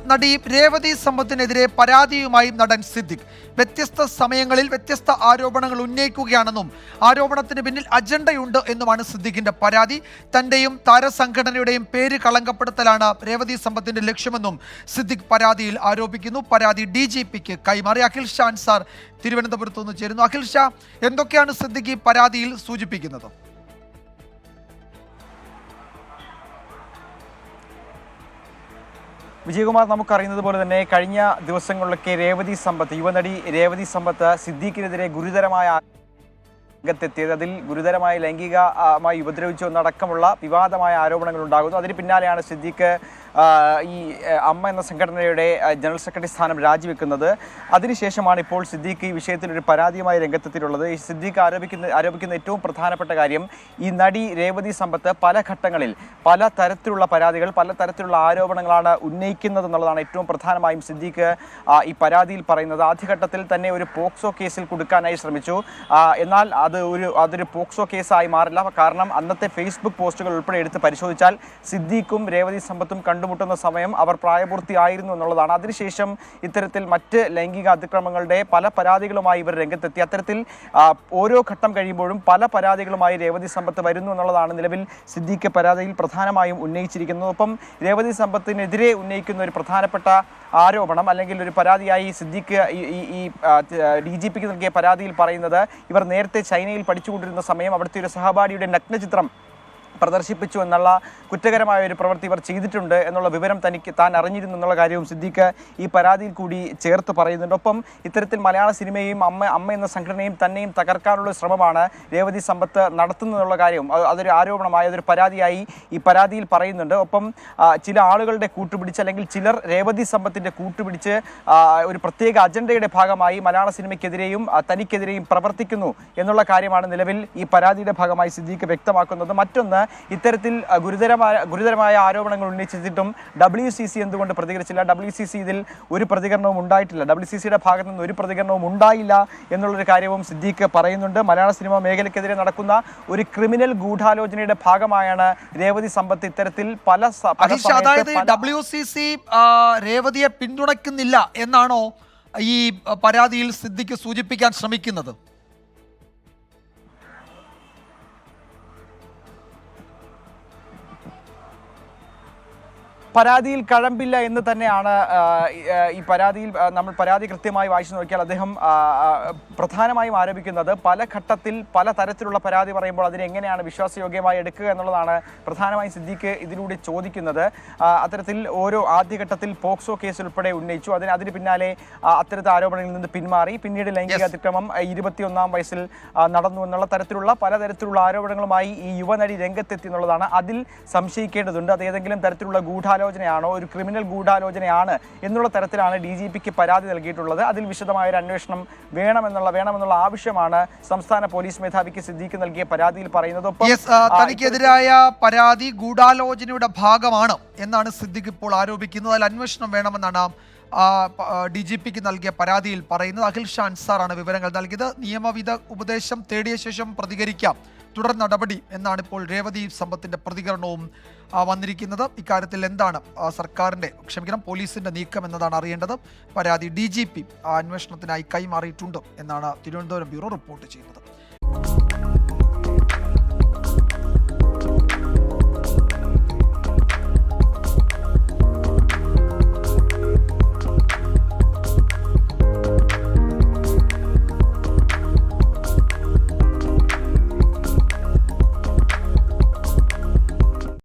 നടി രേവതി സമ്പത്തിനെതിരെ പരാതിയുമായി നടൻ സിദ്ദിഖ് വ്യത്യസ്ത സമയങ്ങളിൽ വ്യത്യസ്ത ആരോപണങ്ങൾ ഉന്നയിക്കുകയാണെന്നും ആരോപണത്തിന് പിന്നിൽ അജണ്ടയുണ്ട് എന്നുമാണ് സിദ്ദിഖിന്റെ പരാതി. തന്റെയും താരസംഘടനയുടെയും പേര് കളങ്കപ്പെടുത്തലാണ് രേവതി സമ്പത്തിന്റെ ലക്ഷ്യമെന്നും സിദ്ദിഖ് പരാതിയിൽ ആരോപിക്കുന്നു. പരാതി DGPക്ക് കൈമാറി. അഖിൽ ഷാ അൻസാർ തിരുവനന്തപുരത്ത് നിന്ന് ചേരുന്നു. അഖിൽ ഷാ, എന്തൊക്കെയാണ് സിദ്ദിഖ് ഈ പരാതിയിൽ സൂചിപ്പിക്കുന്നത്? വിജയകുമാർ, നമുക്കറിയുന്നത് പോലെ തന്നെ കഴിഞ്ഞ ദിവസങ്ങളിലൊക്കെ യുവനടി രേവതി സമ്പത്ത് സിദ്ദീഖിനെതിരെ ഗുരുതരമായ രംഗത്തെത്തിയത്. അതിൽ ഗുരുതരമായ ലൈംഗികമായി ഉപദ്രവിച്ചു എന്നടക്കമുള്ള വിവാദമായ ആരോപണങ്ങൾ ഉണ്ടാകുന്നു. അതിന് പിന്നാലെയാണ് സിദ്ദീഖ് ഈ അമ്മ എന്ന സംഘടനയുടെ ജനറൽ സെക്രട്ടറി സ്ഥാനം രാജിവെക്കുന്നത്. അതിനുശേഷമാണ് ഇപ്പോൾ സിദ്ദീഖ് ഈ വിഷയത്തിൽ ഒരു പരാതിയുമായി രംഗത്തെത്തിയിട്ടുള്ളത്. ഈ സിദ്ദീഖ് ആരോപിക്കുന്ന ഏറ്റവും പ്രധാനപ്പെട്ട കാര്യം, ഈ നടി രേവതി സമ്പത്ത് പല ഘട്ടങ്ങളിൽ പല തരത്തിലുള്ള പരാതികൾ, പല തരത്തിലുള്ള ആരോപണങ്ങളാണ് ഉന്നയിക്കുന്നത് എന്നുള്ളതാണ് ഏറ്റവും പ്രധാനമായും സിദ്ദീഖ് ഈ പരാതിയിൽ പറയുന്നത്. ആദ്യഘട്ടത്തിൽ തന്നെ ഒരു പോക്സോ കേസിൽ കൊടുക്കാനായി ശ്രമിച്ചു. എന്നാൽ അതൊരു പോക്സോ കേസായി മാറില്ല. കാരണം അന്നത്തെ ഫേസ്ബുക്ക് പോസ്റ്റുകൾ ഉൾപ്പെടെ എടുത്ത് പരിശോധിച്ചാൽ സിദ്ദീഖും രേവതി സമ്പത്തും കണ്ടുമുട്ടുന്ന സമയം അവർ പ്രായപൂർത്തിയായിരുന്നു എന്നുള്ളതാണ്. അതിനുശേഷം ഇത്തരത്തിൽ മറ്റ് ലൈംഗിക അതിക്രമങ്ങളുടെ പല പരാതികളുമായി ഇവർ രംഗത്തെത്തി. അത്തരത്തിൽ ഓരോ ഘട്ടം കഴിയുമ്പോഴും പല പരാതികളുമായി രേവതി സമ്പത്ത് വരുന്നു എന്നുള്ളതാണ് നിലവിൽ സിദ്ദീഖ് പരാതിയിൽ പ്രധാനമായും ഉന്നയിച്ചിരിക്കുന്നത്. ഒപ്പം രേവതി സമ്പത്തിനെതിരെ ഉന്നയിക്കുന്ന ഒരു പ്രധാനപ്പെട്ട ആരോപണം അല്ലെങ്കിൽ ഒരു പരാതിയായി സിദ്ദീഖ് ഈ DGPക്ക് നൽകിയ പരാതിയിൽ പറയുന്നത്, ഇവർ നേരത്തെ ചൈനയിൽ പഠിച്ചുകൊണ്ടിരുന്ന സമയം അവിടുത്തെ ഒരു സഹപാഠിയുടെ നഗ്നചിത്രം പ്രദർശിപ്പിച്ചു എന്നുള്ള കുറ്റകരമായ ഒരു പ്രവൃത്തി ഇവർ ചെയ്തിട്ടുണ്ട് എന്നുള്ള വിവരം താൻ അറിഞ്ഞിരുന്നു എന്നുള്ള കാര്യവും സിദ്ദീഖ് ഈ പരാതിയിൽ കൂടി ചേർത്ത് പറയുന്നുണ്ട്. ഒപ്പം ഇത്തരത്തിൽ മലയാള സിനിമയും അമ്മ എന്ന സംഘടനയും തന്നെയും തകർക്കാനുള്ള ശ്രമമാണ് രേവതി സമ്പത്ത് നടത്തുന്നതെന്നുള്ള കാര്യം അതൊരു ആരോപണമായി, അതൊരു പരാതിയായി ഈ പരാതിയിൽ പറയുന്നുണ്ട്. ഒപ്പം ചില ആളുകളുടെ കൂട്ടുപിടിച്ച് അല്ലെങ്കിൽ ചിലർ രേവതി സമ്പത്തിൻ്റെ കൂട്ടുപിടിച്ച് ഒരു പ്രത്യേക അജണ്ടയുടെ ഭാഗമായി മലയാള സിനിമയ്ക്കെതിരെയും തനിക്കെതിരെയും പ്രവർത്തിക്കുന്നു എന്നുള്ള കാര്യമാണ് നിലവിൽ ഈ പരാതിയുടെ ഭാഗമായി സിദ്ദീഖ് വ്യക്തമാക്കുന്നത്. മറ്റൊന്ന്, ഇത്തരത്തിൽ ഗുരുതരമായ ആരോപണങ്ങൾ ഉന്നയിച്ചിട്ടും WCC എന്തുകൊണ്ട് പ്രതികരിച്ചില്ല? WCC ഇതിൽ ഒരു പ്രതികരണവും ഉണ്ടായിട്ടില്ല. WCCയുടെ ഭാഗത്തു നിന്ന് ഒരു പ്രതികരണവും ഉണ്ടായില്ല എന്നുള്ളൊരു കാര്യവും സിദ്ദീഖ് പറയുന്നുണ്ട്. മലയാള സിനിമ മേഖലയ്ക്കെതിരെ നടക്കുന്ന ഒരു ക്രിമിനൽ ഗൂഢാലോചനയുടെ ഭാഗമായാണ് രേവതി സമ്പത്ത് ഇത്തരത്തിൽ അതായത് WCC രേവതിയെ പിന്തുണയ്ക്കുന്നില്ല എന്നാണോ ഈ പരാതിയിൽ സിദ്ദീഖ് സൂചിപ്പിക്കാൻ ശ്രമിക്കുന്നത്? പരാതിയിൽ കഴമ്പില്ല എന്ന് തന്നെയാണ് ഈ പരാതിയിൽ നമ്മൾ പരാതി കൃത്യമായി വായിച്ചു നോക്കിയാൽ അദ്ദേഹം പ്രധാനമായും ആരോപിക്കുന്നത്. പല ഘട്ടത്തിൽ പല തരത്തിലുള്ള പരാതി പറയുമ്പോൾ അതിനെ എങ്ങനെയാണ് വിശ്വാസയോഗ്യമായി എടുക്കുക എന്നുള്ളതാണ് പ്രധാനമായും സിദ്ദീഖ് ഇതിലൂടെ ചോദിക്കുന്നത്. അത്തരത്തിൽ ഓരോ ആദ്യഘട്ടത്തിൽ പോക്സോ കേസ് ഉൾപ്പെടെ ഉന്നയിച്ചു. അതിന് പിന്നാലെ അത്തരത്തിൽ ആരോപണങ്ങളിൽ നിന്ന് പിന്മാറി. പിന്നീട് ലൈംഗിക അതിക്രമം 21ാം വയസ്സിൽ നടന്നു എന്നുള്ള തരത്തിലുള്ള പലതരത്തിലുള്ള ആരോപണങ്ങളുമായി ഈ യുവനടി രംഗത്തെത്തി എന്നുള്ളതാണ്. അതിൽ സംശയിക്കേണ്ടതുണ്ട്. അത് ഏതെങ്കിലും തരത്തിലുള്ള ഗൂഢാലോചനയാണോ, ഒരു ക്രിമിനൽ ഗൂഢാലോചനയാണ് എന്നുള്ള തരത്തിലാണ് DGPക്ക് പരാതി നൽകിയിട്ടുള്ളത്. അതിൽ വിശദമായ ഒരു അന്വേഷണം വേണമെന്നുള്ള ആവശ്യമാണ് സംസ്ഥാന പോലീസ് മേധാവിക്ക് സിദ്ദീഖ് നൽകിയ പരാതിയിൽ പറയുന്നത്. തനിക്കെതിരായ പരാതി ഗൂഢാലോചനയുടെ ഭാഗമാണ് എന്നാണ് സിദ്ദീഖ് ഇപ്പോൾ ആരോപിക്കുന്നത്. അതിൽ അന്വേഷണം വേണമെന്നാണ് DGPക്ക് നൽകിയ പരാതിയിൽ പറയുന്നത്. അഖിൽ ഷാ അൻസാറാണ് വിവരങ്ങൾ നൽകിയത്. നിയമവിധ ഉപദേശം തേടിയ ശേഷം പ്രതികരിക്കാം, തുടർ നടപടി എന്നാണ് ഇപ്പോൾ രേവതി സമ്പത്തിന്റെ പ്രതികരണവും വന്നിരിക്കുന്നത്. ഇക്കാര്യത്തിൽ എന്താണ് പോലീസിന്റെ നീക്കം എന്നതാണ് അറിയേണ്ടത്. പരാതി DGP അന്വേഷണത്തിനായി കൈമാറിയിട്ടുണ്ട് എന്നാണ് തിരുവനന്തപുരം ബ്യൂറോ റിപ്പോർട്ട് ചെയ്യുന്നത്.